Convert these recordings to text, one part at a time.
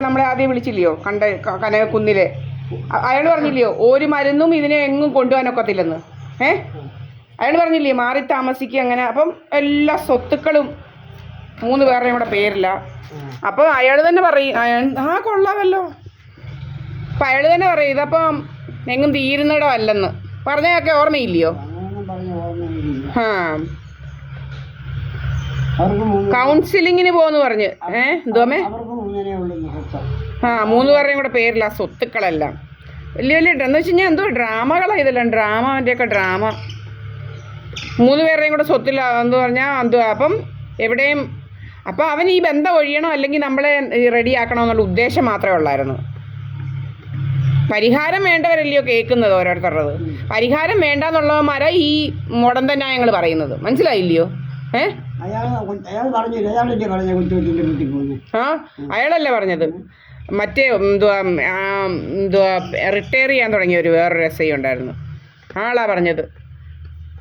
നമ്മളെ ആദ്യം വിളിച്ചില്ലയോ കനകക്കുന്നിലെ അയാൾ പറഞ്ഞില്ലയോ ഒരു മരുന്നും ഇതിനെ എങ്ങും കൊണ്ടുപോകാനൊക്കത്തില്ലെന്ന്. അയാൾ പറഞ്ഞില്ലേ മാറി താമസിക്കുക അങ്ങനെ. അപ്പം എല്ലാ സ്വത്തുക്കളും 3 പേരുടെയും കൂടെ പേരില്ല. അപ്പോൾ അയാൾ തന്നെ പറയും കൊള്ളാമല്ലോ. അപ്പം അയാൾ തന്നെ പറയും ഇതപ്പം എങ്ങും തീരുന്നിടം അല്ലെന്ന് പറഞ്ഞതൊക്കെ ഓർമ്മയില്ലയോ? കൗൺസിലിങ്ങിന് പോന്ന് പറഞ്ഞ് എന്തോമേ 3 പേരുടെയും കൂടെ പേരില്ല സ്വത്തുക്കളെല്ലാം. വലിയ വലിയ എന്ന് വെച്ച് കഴിഞ്ഞാൽ എന്തോ ഡ്രാമകളാണ് ഇതെല്ലാം. ഡ്രാമൻ്റെയൊക്കെ ഡ്രാമ. 3 പേരുടെയും കൂടെ സ്വത്തില്ല എന്ന് പറഞ്ഞാൽ എന്തുവാ. അപ്പം എവിടെയും അപ്പം അവൻ ഈ ബന്ധം ഒഴിയണോ അല്ലെങ്കിൽ നമ്മളെ റെഡിയാക്കണോ എന്നുള്ള ഉദ്ദേശം മാത്രമേ ഉള്ളായിരുന്നു. പരിഹാരം വേണ്ടവരല്ലയോ കേൾക്കുന്നത് ഓരോരുത്തരുടേത്. പരിഹാരം വേണ്ടെന്നുള്ളവന്മാരാ ഈ മുടന്ത ന്യായങ്ങൾ പറയുന്നത്. മനസ്സിലായില്ലയോ? അയാളല്ലേ പറഞ്ഞത്. മറ്റേ എന്തുവാ റിട്ടയർ ചെയ്യാൻ തുടങ്ങിയ വേറൊരു എസ്ഐ ഉണ്ടായിരുന്നു. ആളാ പറഞ്ഞത്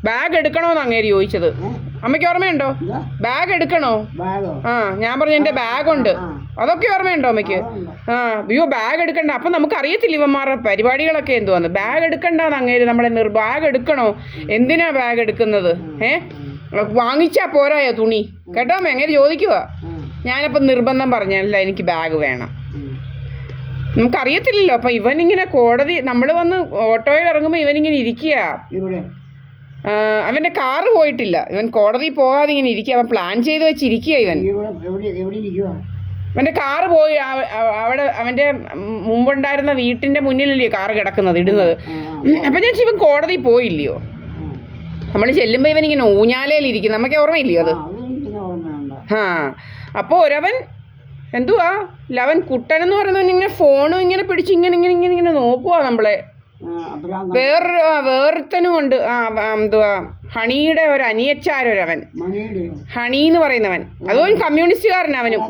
ബാഗ് എടുക്കണോന്ന് അങ്ങേര് ചോദിച്ചത്. അമ്മയ്ക്ക് ഓർമ്മയുണ്ടോ? ബാഗ് എടുക്കണോ? ഞാൻ പറഞ്ഞു എൻ്റെ ബാഗുണ്ട്. അതൊക്കെ ഓർമ്മയുണ്ടോ അമ്മയ്ക്ക്? അയ്യോ ബാഗ് എടുക്കണ്ട. അപ്പം നമുക്ക് അറിയത്തില്ല ഇവന്മാരുടെ പരിപാടികളൊക്കെ എന്തുവാന്ന്. ബാഗ് എടുക്കണ്ടെന്ന് അങ്ങേര് നമ്മളെ ബാഗ് എടുക്കണോ? എന്തിനാ ബാഗ് എടുക്കുന്നത്? വാങ്ങിച്ചാൽ പോരായോ തുണി? കേട്ടോ അങ്ങേര് ചോദിക്കുക. ഞാനപ്പം നിർബന്ധം പറഞ്ഞല്ല എനിക്ക് ബാഗ് വേണം. നമുക്കറിയത്തില്ലല്ലോ. അപ്പം ഇവനിങ്ങനെ കോടതി നമ്മൾ വന്ന് ഓട്ടോയിൽ ഇറങ്ങുമ്പോൾ ഇവനിങ്ങനെ ഇരിക്കുക. അവൻ്റെ കാറ് പോയിട്ടില്ല. ഇവൻ കോടതി പോകാതെ ഇങ്ങനെ ഇരിക്കുക. അവൻ പ്ലാൻ ചെയ്ത് വെച്ചിരിക്കുക. അവൻ്റെ കാറ് പോയി അവിടെ അവൻ്റെ മുമ്പുണ്ടായിരുന്ന വീട്ടിൻ്റെ മുന്നിലല്ലയോ കാറ് കിടക്കുന്നത് ഇടുന്നത്. അപ്പം ഞാൻ ഇവൻ കോടതി പോയില്ലയോ? നമ്മൾ ചെല്ലുമ്പോൾ ഇവനിങ്ങനെ ഊഞ്ഞാലയിലിരിക്കുന്നു. നമുക്ക് ഓർമ്മയില്ലയോ അത്? അപ്പോൾ ഒരവൻ എന്തുവാ ലവൻ കുട്ടനെന്ന് പറയുന്നവൻ ഇങ്ങനെ ഫോണും ഇങ്ങനെ പിടിച്ച് ഇങ്ങനെ ഇങ്ങനെ ഇങ്ങനെ ഇങ്ങനെ നോക്കുക നമ്മളെ. വേറൊരുത്തനും ഉണ്ട്. എന്തുവാ ഹണിയുടെ ഒരു അനിയച്ചാരൊരവൻ ഹണി എന്ന് പറയുന്നവൻ. അതും കമ്മ്യൂണിസ്റ്റുകാരനാ അവനും.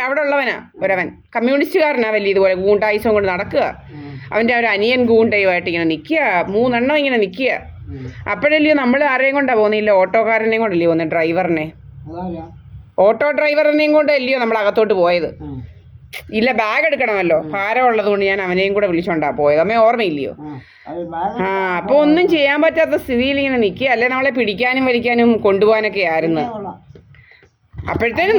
അവിടെ ഉള്ളവനാ ഒരവൻ കമ്മ്യൂണിസ്റ്റുകാരനാ. വലിയ ഇതുപോലെ ഗൂണ്ടായുസം കൊണ്ട് നടക്കുക. അവൻ്റെ ഒരു അനിയൻ ഗൂണ്ടയുമായിട്ട് ഇങ്ങനെ നിൽക്കുക. 3 എണ്ണം ഇങ്ങനെ നിൽക്കുക. അപ്പോഴല്ലയോ നമ്മൾ ആരെയും കൊണ്ടാ പോകുന്നില്ല, ഓട്ടോക്കാരനെയും കൊണ്ടല്ലയോ പോകുന്നത്, ഡ്രൈവറിനെ. ഓട്ടോ ഡ്രൈവറിനെയും കൊണ്ടല്ലയോ നമ്മൾ അകത്തോട്ട് പോയത്. ഇല്ല ബാഗ് എടുക്കണമല്ലോ, ഭാരം ഉള്ളത് കൊണ്ട് ഞാൻ അവനെയും കൂടെ വിളിച്ചോണ്ടാ പോയത്. അമ്മ ഓർമ്മയില്ലയോ? അപ്പോൾ ഒന്നും ചെയ്യാൻ പറ്റാത്ത സ്ഥിതിയിൽ ഇങ്ങനെ നിൽക്കുക. അല്ലെ നമ്മളെ പിടിക്കാനും വലിക്കാനും കൊണ്ടുപോകാനൊക്കെ ആയിരുന്നു. അപ്പോഴത്തേനും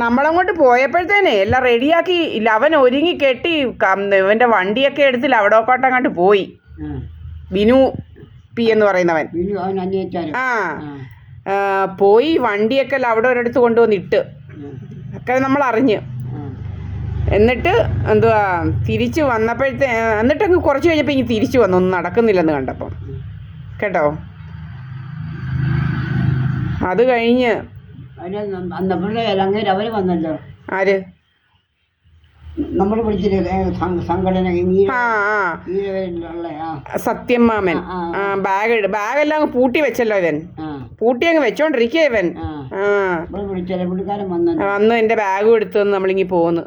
നമ്മളങ്ങോട്ട് പോയപ്പോഴത്തേനെ എല്ലാം റെഡിയാക്കി അവൻ ഒരുങ്ങി കെട്ടി ഇവൻ്റെ വണ്ടിയൊക്കെ എടുത്തില്ല അവിടോക്കോട്ടങ്ങോട്ട് പോയി. ബിനു പി എന്ന് പറയുന്നവൻ പോയി വണ്ടിയൊക്കെ അവിടെ ഒരിടത്ത് കൊണ്ടുവന്നിട്ട് ഒക്കെ നമ്മൾ അറിഞ്ഞ്. എന്നിട്ട് എന്തുവാ തിരിച്ച് വന്നപ്പോഴത്തെ എന്നിട്ടങ്ങ് കുറച്ച് കഴിഞ്ഞപ്പോൾ ഇങ്ങനെ തിരിച്ചു വന്നു. ഒന്നും നടക്കുന്നില്ലെന്ന് കണ്ടപ്പം കേട്ടോ. അത് കഴിഞ്ഞ് ആര് സത്യം മാമൻ ബാഗെല്ലാം അങ്ങ് പൂട്ടി വെച്ചല്ലോ ഇവൻ. പൂട്ടി അങ്ങ് വെച്ചോണ്ടിരിക്കുക ഇവൻ. വന്ന് എൻ്റെ ബാഗും എടുത്തു നമ്മളിങ്ങി പോന്ന്.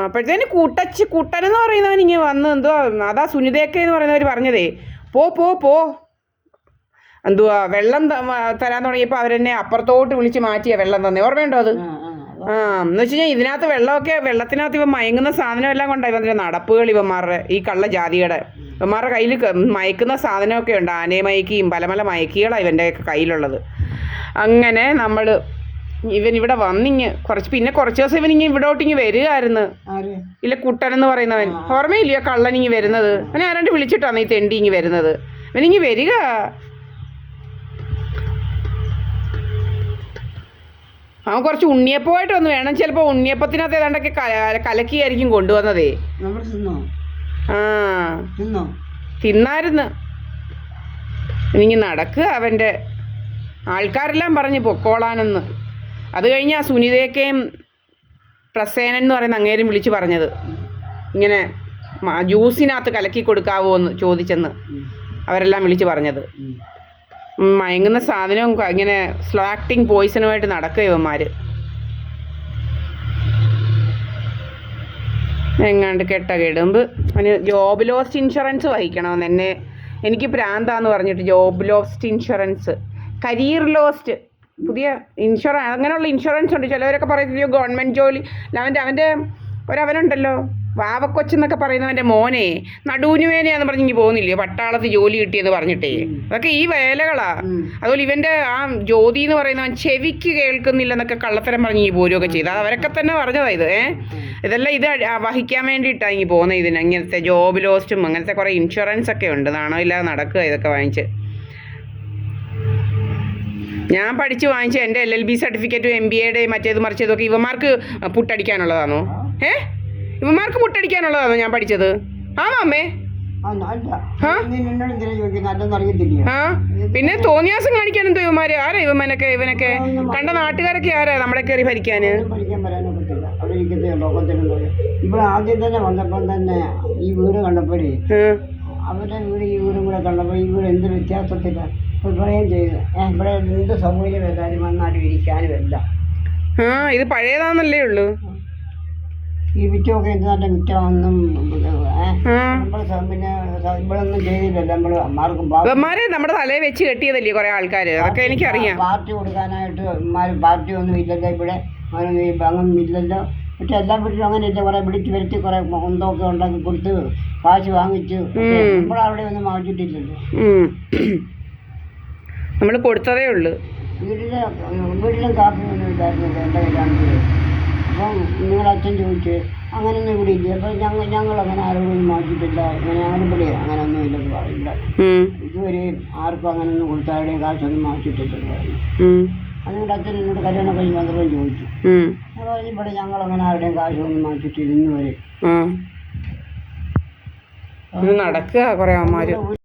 അപ്പോഴത്തേന് കുട്ടനെന്ന് പറയുന്നവൻ ഇങ്ങനെ വന്ന് എന്തോ അതാ സുനിതയൊക്കെ എന്ന് പറയുന്നവർ പറഞ്ഞതേ പോ എന്തുവാ വെള്ളം തരാൻ തുടങ്ങിയപ്പോൾ അവരെന്നെ അപ്പുറത്തോട്ട് വിളിച്ച് മാറ്റിയാ വെള്ളം തന്നെ. ഓർമ്മയുണ്ടോ അത്? എന്ന് വെച്ച് കഴിഞ്ഞാൽ ഇതിനകത്ത് വെള്ളത്തിനകത്ത് ഇവൻ മയങ്ങുന്ന സാധനം എല്ലാം കൊണ്ടാണ് ഇവൻ്റെ നടപ്പുകൾ. ഇവന്മാരുടെ ഈ കള്ള ജാതിയുടെ ഇവന്മാരുടെ കയ്യിൽ മയക്കുന്ന സാധനമൊക്കെ ഉണ്ട്. ആനയെ മയക്കിയും പല മയക്കികളാണ് ഇവൻ്റെ കയ്യിലുള്ളത്. അങ്ങനെ ഇവൻ ഇവിടെ വന്നിങ്ങ് കുറച്ച് ദിവസം ഇവനിങ്ങ് ഇവിടോട്ടിങ്ങ് വരികയായിരുന്നു. ഇല്ല കുട്ടനെന്ന് പറയുന്നവൻ ഓർമ്മയില്ലയോ? കള്ളനിങ്ങി വരുന്നത്. അവനെ ആരാണ്ട് വിളിച്ചിട്ടാണ് ഈ തെണ്ടി ഇങ്ങി വരുന്നത്. ഇവനിങ്ങി വരിക. അവൻ കുറച്ച് ഉണ്ണിയപ്പമായിട്ട് വന്ന് വേണം. ചിലപ്പോൾ ഉണ്ണിയപ്പത്തിനകത്ത് ഏതാണ്ടൊക്കെ കലക്കിയായിരിക്കും കൊണ്ടുവന്നതേ. തിന്നായിരുന്നു. ഇനി നടക്കുക അവൻ്റെ ആൾക്കാരെല്ലാം പറഞ്ഞ് പൊക്കോളാനെന്ന്. അത് കഴിഞ്ഞ് ആ സുനിതയൊക്കെയും പ്രസേനൻ എന്ന് പറയുന്ന അങ്ങേരും വിളിച്ച് പറഞ്ഞത് ഇങ്ങനെ ജ്യൂസിനകത്ത് കലക്കി കൊടുക്കാവോ എന്ന് ചോദിച്ചെന്ന് അവരെല്ലാം വിളിച്ച് പറഞ്ഞത്. മയങ്ങുന്ന സാധനവും ഇങ്ങനെ സ്ലോ ആക്ടിങ് പോയിസണുമായിട്ട് നടക്കുക ഇവന്മാർ. എങ്ങാണ്ട് കെടുമ്പ് അവന് ജോബ് ലോസ്റ്റ് ഇൻഷുറൻസ് വഹിക്കണമെന്ന് എനിക്ക് പ്രാന്താന്ന് പറഞ്ഞിട്ട് job lost insurance career lost പുതിയ ഇൻഷുറൻസ്, അങ്ങനെയുള്ള ഇൻഷുറൻസ് ഉണ്ട്. ചിലവരൊക്കെ പറയുന്നത് ഗവൺമെൻറ് ജോലി. അവൻ്റെ ഒരവനുണ്ടല്ലോ വാവക്കൊച്ചെന്നൊക്കെ പറയുന്നവൻ്റെ മോനെ നടുവിനുവേനയാന്ന് പറഞ്ഞ് പോകുന്നില്ലയോ പട്ടാളത്ത് ജോലി കിട്ടിയെന്ന് പറഞ്ഞിട്ടേ. അതൊക്കെ ഈ വേലകളാ. അതുപോലെ ഇവൻ്റെ ആ ജ്യോതി എന്ന് പറയുന്നവൻ ചെവിക്ക് കേൾക്കുന്നില്ലെന്നൊക്കെ കള്ളത്തരം പറഞ്ഞ് പോരുകയൊക്കെ ചെയ്ത്. അത് അവരൊക്കെ തന്നെ പറഞ്ഞതാ ഇത്. ഇതെല്ലാം ഇത് വഹിക്കാൻ വേണ്ടിയിട്ടാണ് ഈ പോകുന്നത്. ഇതിന് ഇങ്ങനത്തെ ജോബ് ലോസ്റ്റും അങ്ങനത്തെ കുറേ ഇൻഷുറൻസ് ഒക്കെ ഉണ്ട്. നാണമില്ലാതെ നടക്കുക ഇതൊക്കെ വാങ്ങിച്ച്. ഞാൻ പഠിച്ച് വാങ്ങിച്ച എൻ്റെ LLB സർട്ടിഫിക്കറ്റും MBAയുടെ മറ്റേത് മറിച്ചതൊക്കെ ഇവന്മാർക്ക് പുട്ടടിക്കാനുള്ളതാണോ? ഇവന്മാർക്ക് പുട്ടടിക്കാനുള്ളതാണോ ഞാൻ പഠിച്ചത്? ആണോ അമ്മേ? പിന്നെ തോന്നിയാസം കാണിക്കാൻ എന്തോ ഇവന്മാര്? ആരാ ഇവനൊക്കെ കണ്ട നാട്ടുകാരൊക്കെ ആരാ നമ്മളെ കയറി ഭരിക്കാന്? ഇവിടെ ആദ്യം തന്നെ വന്നപ്പം തന്നെ ഈ വീട് കണ്ടപ്പോഴേ അവരുടെ വീട് ഈ വീടും കൂടെ കണ്ടപ്പോൾ ഈ വീട് എന്ത് വ്യത്യാസത്തില്ല പ്രളയം ചെയ്ത് ഇവിടെ എന്ത് സൗകര്യം വരാനും വന്നാലും ഇരിക്കാനും എല്ലാം. ഇത് പഴയതാന്നല്ലേ ഉള്ളൂ. ഈ മിറ്റമൊക്കെ എന്ത് നല്ല മിറ്റമൊന്നും പിന്നെ ഇവിടെ ഒന്നും ചെയ്തില്ലല്ലോ. ഇവന്മാര് നമ്മുടെ തലയിൽ വെച്ച് കെട്ടിയതല്ലേ കുറെ ആൾക്കാര്. അതൊക്കെ എനിക്കറിയാം. പാർട്ടി കൊടുക്കാനായിട്ട് പാർട്ടി ഒന്നും ഇല്ലല്ലോ ഇവിടെ, അങ്ങനെ ഇല്ലല്ലോ. പക്ഷെ എല്ലാ വീട്ടിലും അങ്ങനെ ഇല്ല. കുറെ വിളിച്ച് വരുത്തി കുറെ ഒന്നൊക്കെ ഉണ്ടാക്കി കൊടുത്ത് കാശ് വാങ്ങിച്ച് നമ്മളവിടെ ഒന്നും വാങ്ങിച്ചിട്ടില്ലല്ലോ. നമ്മൾ കൊടുത്തതേ ഉള്ളൂ. വീട്ടിലും കാപ്പി ഒന്നും ഇല്ലായിരുന്നില്ല എൻ്റെ കല്യാണത്തിൽ. അപ്പം നിങ്ങളച്ഛൻ ചോദിച്ച് അങ്ങനെയൊന്നും ഇവിടെ ഇല്ല. അപ്പം ഞങ്ങളങ്ങനെ ആരോടൊന്നും വാങ്ങിച്ചിട്ടില്ല, അങ്ങനെ ആരും ഇവിടെ അങ്ങനെ ഒന്നും ഇല്ലെന്ന് പറയില്ല. ഇതുവരെ ആർക്കും അങ്ങനെയൊന്നും കൊടുത്താരുടെയും കാശൊന്നും വാങ്ങിച്ചിട്ടില്ലെന്ന് പറഞ്ഞു. അതുകൊണ്ട് അച്ഛൻ എന്നോട് കല്യാണം കഴിഞ്ഞ് വന്നപ്പോൾ ചോദിച്ചു. ഞാൻ പറഞ്ഞു ഇവിടെ ഞങ്ങളങ്ങനെ ആരുടെയും കാശൊന്നും വാങ്ങിച്ചിട്ടില്ല ഇന്ന് വരെ. നടക്കുക കുറെ അമ്മമാര്.